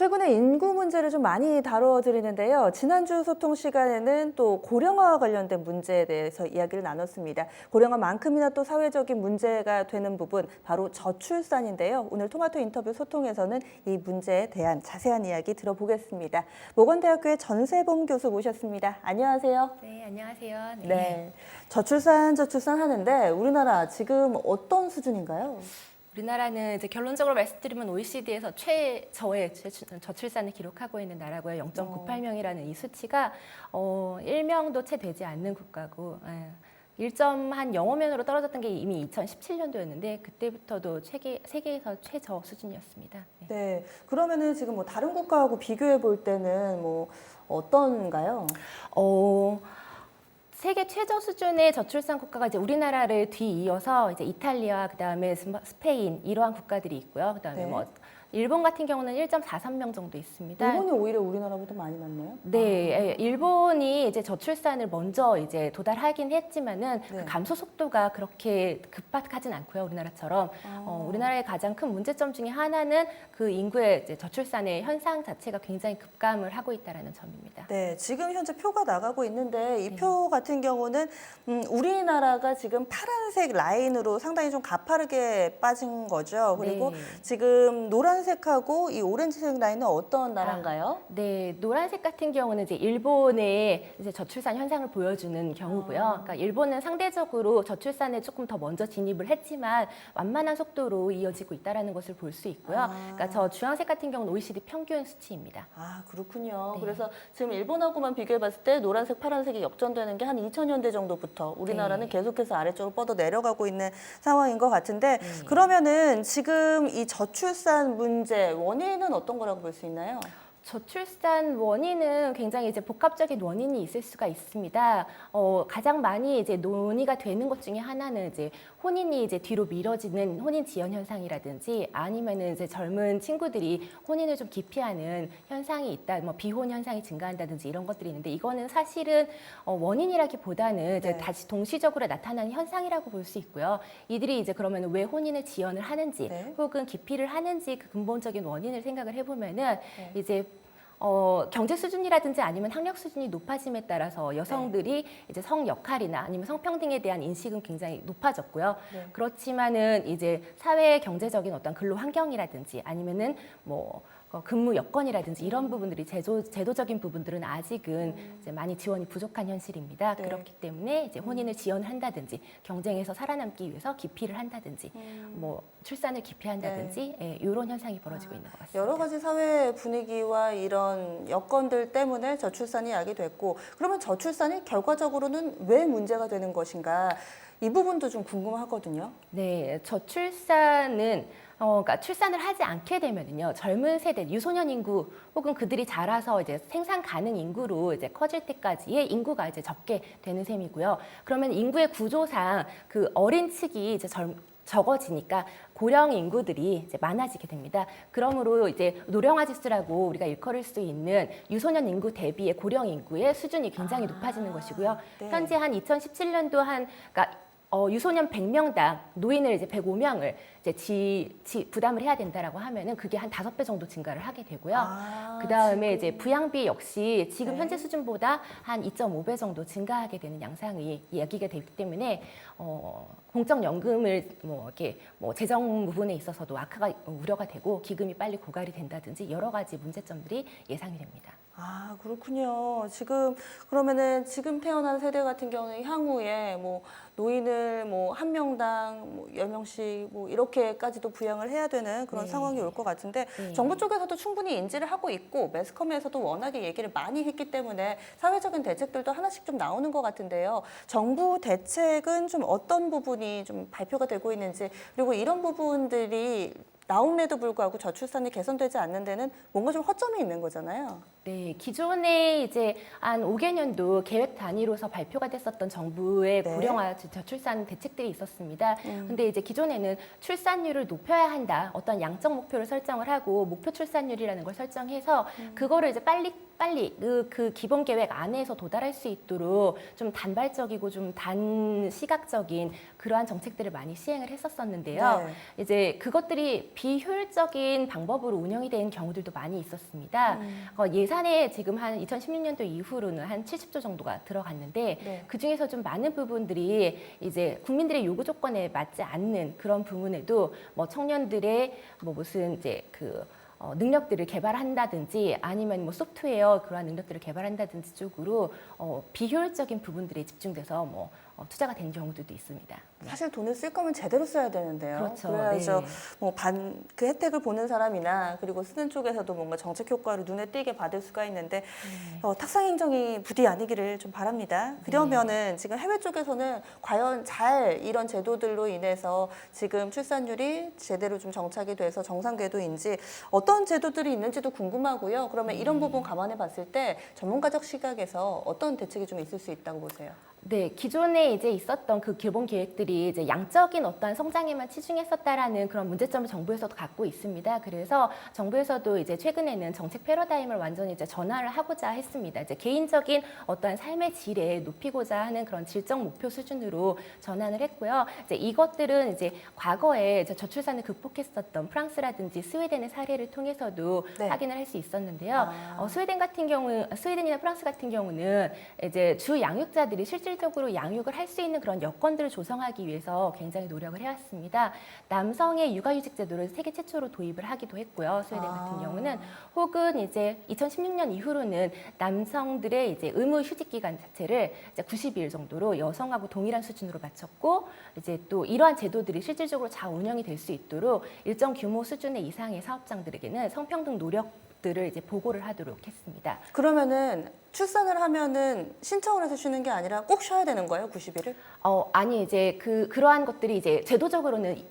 최근에 인구 문제를 좀 많이 다뤄드리는데요. 지난주 소통 시간에는 또 고령화와 관련된 문제에 대해서 이야기를 나눴습니다. 고령화만큼이나 또 사회적인 문제가 되는 부분, 바로 저출산인데요. 오늘 토마토 인터뷰 소통에서는 이 문제에 대한 자세한 이야기 들어보겠습니다. 모건대학교의 전세범 교수 모셨습니다. 안녕하세요. 네, 안녕하세요. 네. 저출산 하는데 우리나라 지금 어떤 수준인가요? 우리나라는 이제 결론적으로 말씀드리면 OECD에서 최저의 저출산을 기록하고 있는 나라고요. 0.98명이라는 이 수치가 1명도 채 되지 않는 국가고 1.05면으로 떨어졌던 게 이미 2017년도였는데 그때부터도 세계에서 최저 수준이었습니다. 네. 그러면은 지금 뭐 다른 국가하고 비교해 볼 때는 뭐 어떤가요? 세계 최저 수준의 저출산 국가가 이제 우리나라를 뒤이어서 이제 이탈리아, 그다음에 스페인 이러한 국가들이 있고요. 그다음에 네. 뭐 일본 같은 경우는 1.43명 정도 있습니다. 일본이 오히려 우리나라보다 많이 많네요. 네, 일본이 이제 저출산을 먼저 이제 도달하긴 했지만은 네. 그 감소 속도가 그렇게 급박하진 않고요, 우리나라처럼. 우리나라의 가장 큰 문제점 중에 하나는 그 인구의 이제 저출산의 현상 자체가 굉장히 급감을 하고 있다라는 점입니다. 네, 지금 현재 표가 나가고 있는데 이 표 같은 경우는 우리나라가 지금 파란색 라인으로 상당히 좀 가파르게 빠진 거죠. 그리고 네. 지금 노란색하고 이 오렌지색 라인은 어떤 나라인가요? 네, 노란색 같은 경우는 이제 일본의 이제 저출산 현상을 보여주는 경우고요. 그러니까 일본은 상대적으로 저출산에 조금 더 먼저 진입을 했지만 완만한 속도로 이어지고 있다라는 것을 볼 수 있고요. 그러니까 저 주황색 같은 경우는 OECD 평균 수치입니다. 아, 그렇군요. 네. 그래서 지금 일본하고만 비교해 봤을 때 노란색, 파란색이 역전되는 게 한 2000년대 정도부터 우리나라는 네. 계속해서 아래쪽으로 뻗어 내려가고 있는 상황인 것 같은데 그러면은 지금 이 저출산 문제 원인은 어떤 거라고 볼 수 있나요? 저출산 원인은 굉장히 이제 복합적인 원인이 있을 수가 있습니다. 가장 많이 이제 논의가 되는 것 중에 하나는 이제 혼인이 이제 뒤로 미뤄지는 혼인 지연 현상이라든지 아니면은 이제 젊은 친구들이 혼인을 좀 기피하는 현상이 있다, 뭐 비혼 현상이 증가한다든지 이런 것들이 있는데 이거는 사실은 원인이라기보다는 이제 네. 다시 동시적으로 나타나는 현상이라고 볼 수 있고요. 이들이 이제 그러면 왜 혼인을 지연을 하는지 네. 혹은 기피를 하는지 그 근본적인 원인을 생각을 해보면은 이제 경제 수준이라든지 아니면 학력 수준이 높아짐에 따라서 여성들이 이제 성 역할이나 아니면 성평등에 대한 인식은 굉장히 높아졌고요. 네. 그렇지만은 이제 사회 경제적인 어떤 근로 환경이라든지 아니면은 뭐 근무 여건이라든지 이런 부분들이 제도적인 부분들은 아직은 이제 많이 지원이 부족한 현실입니다. 네. 그렇기 때문에 이제 혼인을 지연한다든지 경쟁에서 살아남기 위해서 기피를 한다든지 뭐 출산을 기피한다든지 이런 현상이 벌어지고 있는 것 같습니다. 여러 가지 사회 분위기와 이런 여건들 때문에 저출산이 야기됐고 그러면 저출산이 결과적으로는 왜 문제가 되는 것인가 이 부분도 좀 궁금하거든요. 네, 저출산은 그러니까 출산을 하지 않게 되면은요 젊은 세대 유소년 인구 혹은 그들이 자라서 이제 생산 가능 인구로 이제 커질 때까지의 인구가 이제 적게 되는 셈이고요. 그러면 인구의 구조상 그 어린 층이 이제 적어지니까 고령 인구들이 이제 많아지게 됩니다. 그러므로 이제 노령화 지수라고 우리가 일컬을 수 있는 유소년 인구 대비의 고령 인구의 수준이 굉장히 높아지는 것이고요. 네. 현재 한 2017년도 그러니까 유소년 100명당 노인을 이제 105명을 이제 부담을 해야 된다라고 하면은 그게 한 5배 정도 증가를 하게 되고요. 그 다음에 이제 부양비 역시 지금 네. 현재 수준보다 한 2.5배 정도 증가하게 되는 양상이 이야기가 되기 때문에 공적연금을 뭐 이렇게 뭐 재정 부분에 있어서도 악화가 우려가 되고 기금이 빨리 고갈이 된다든지 여러 가지 문제점들이 예상이 됩니다. 아, 그렇군요. 그러면은 지금 태어난 세대 같은 경우는 향후에 뭐 노인을 뭐 한 명당 뭐 10명씩 뭐 이렇게까지도 부양을 해야 되는 그런 네. 상황이 올 것 같은데 네. 정부 쪽에서도 충분히 인지를 하고 있고 매스컴에서도 워낙에 얘기를 많이 했기 때문에 사회적인 대책들도 하나씩 좀 나오는 것 같은데요. 정부 대책은 좀 어떤 부분이 좀 발표가 되고 있는지 그리고 이런 부분들이 나옴에도 불구하고 저출산이 개선되지 않는 데는 뭔가 좀 허점이 있는 거잖아요. 네, 기존에 이제 한 5개년도 계획 단위로서 발표가 됐었던 정부의 네. 고령화 저출산 대책들이 있었습니다. 근데 이제 기존에는 출산율을 높여야 한다. 어떤 양적 목표를 설정을 하고 목표 출산율이라는 걸 설정해서 그거를 이제 빨리 빨리 그 기본 계획 안에서 도달할 수 있도록 좀 단발적이고 좀 단시각적인 그러한 정책들을 많이 시행을 했었었는데요. 네. 이제 그것들이 비효율적인 방법으로 운영이 된 경우들도 많이 있었습니다. 예산에 지금 한 2016년도 이후로는 한 70조 정도가 들어갔는데 네. 그 중에서 좀 많은 부분들이 이제 국민들의 요구 조건에 맞지 않는 그런 부분에도 뭐 청년들의 뭐 무슨 이제 능력들을 개발한다든지 아니면 뭐 소프트웨어 그러한 능력들을 개발한다든지 쪽으로 비효율적인 부분들에 집중돼서 뭐 투자가 된 경우들도 있습니다. 사실 돈을 쓸 거면 제대로 써야 되는데요. 그렇죠. 그래야죠. 네. 뭐 그 혜택을 보는 사람이나 그리고 쓰는 쪽에서도 뭔가 정책 효과를 눈에 띄게 받을 수가 있는데 탁상 행정이 부디 아니기를 좀 바랍니다. 그러면은 지금 해외 쪽에서는 과연 잘 이런 제도들로 인해서 지금 출산율이 제대로 좀 정착이 돼서 정상 궤도인지 어떤 제도들이 있는지도 궁금하고요. 그러면 이런 부분 감안해 봤을 때 전문가적 시각에서 어떤 대책이 좀 있을 수 있다고 보세요? 네, 기존에 이제 있었던 그 기본 계획들이 이제 양적인 어떠한 성장에만 치중했었다라는 그런 문제점을 정부에서도 갖고 있습니다. 그래서 정부에서도 이제 최근에는 정책 패러다임을 완전히 이제 전환을 하고자 했습니다. 이제 개인적인 어떠한 삶의 질에 높이고자 하는 그런 질적 목표 수준으로 전환을 했고요. 이제 이것들은 이제 과거에 이제 저출산을 극복했었던 프랑스라든지 스웨덴의 사례를 통해서도 네. 확인을 할 수 있었는데요. 스웨덴이나 프랑스 같은 경우는 이제 주 양육자들이 실질적으로 양육을 할 수 있는 그런 여건들을 조성하기 위해서 굉장히 노력을 해왔습니다. 남성의 육아휴직 제도를 세계 최초로 도입을 하기도 했고요. 스웨덴 같은 경우는 혹은 이제 2016년 이후로는 남성들의 이제 의무 휴직 기간 자체를 이제 90일 정도로 여성하고 동일한 수준으로 맞췄고 이제 또 이러한 제도들이 실질적으로 잘 운영이 될 수 있도록 일정 규모 수준의 이상의 사업장들에게는 성평등 노력들을 이제 보고를 하도록 했습니다. 그러면은 출산을 하면은 신청을 해서 쉬는 게 아니라 꼭 쉬어야 되는 거예요, 90일을? 아니 이제 그러한 것들이 이제 제도적으로는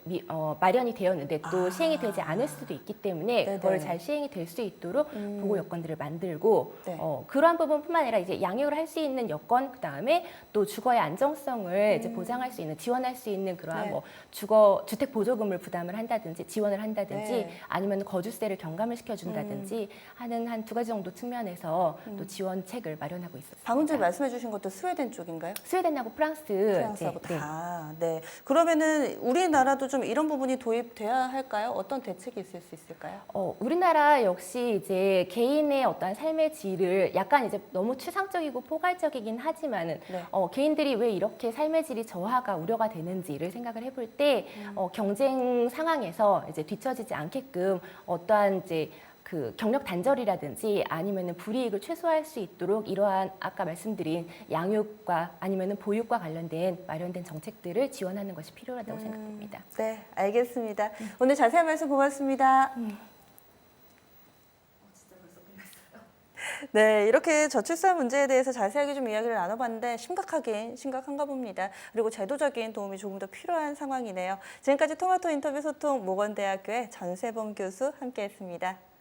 마련이 되었는데 또 시행이 되지 않을 수도 있기 때문에 네네. 그걸 잘 시행이 될 수 있도록 보호 여건들을 만들고 네. 그러한 부분뿐만 아니라 이제 양육을 할 수 있는 여건 그다음에 또 주거의 안정성을 이제 보장할 수 있는 지원할 수 있는 그러한 네. 뭐 주택 보조금을 부담을 한다든지 지원을 한다든지 네. 아니면 거주세를 경감을 시켜준다든지 하는 한 두 가지 정도 측면에서 또 지원책을 마련하고 있었습니다. 방금 전에 말씀해 주신 것도 스웨덴 쪽인가요? 스웨덴하고 프랑스하고 네, 네. 다. 네. 그러면은 우리나라도 좀 이런 부분이 도입돼야 할까요? 어떤 대책이 있을 수 있을까요? 우리나라 역시 이제 개인의 어떤 삶의 질을 약간 이제 너무 추상적이고 포괄적이긴 하지만은 네. 개인들이 왜 이렇게 삶의 질이 저하가 우려가 되는지를 생각을 해볼 때 경쟁 상황에서 이제 뒤처지지 않게끔 어떠한 이제 그 경력 단절이라든지 아니면은 불이익을 최소화할 수 있도록 이러한 아까 말씀드린 양육과 아니면은 보육과 관련된 마련된 정책들을 지원하는 것이 필요하다고 생각됩니다. 네, 알겠습니다. 오늘 자세한 말씀 고맙습니다. 네, 이렇게 저출산 문제에 대해서 자세하게 좀 이야기를 나눠봤는데 심각하긴 심각한가 봅니다. 그리고 제도적인 도움이 조금 더 필요한 상황이네요. 지금까지 토마토 인터뷰 소통 모건대학교의 전세범 교수 함께했습니다.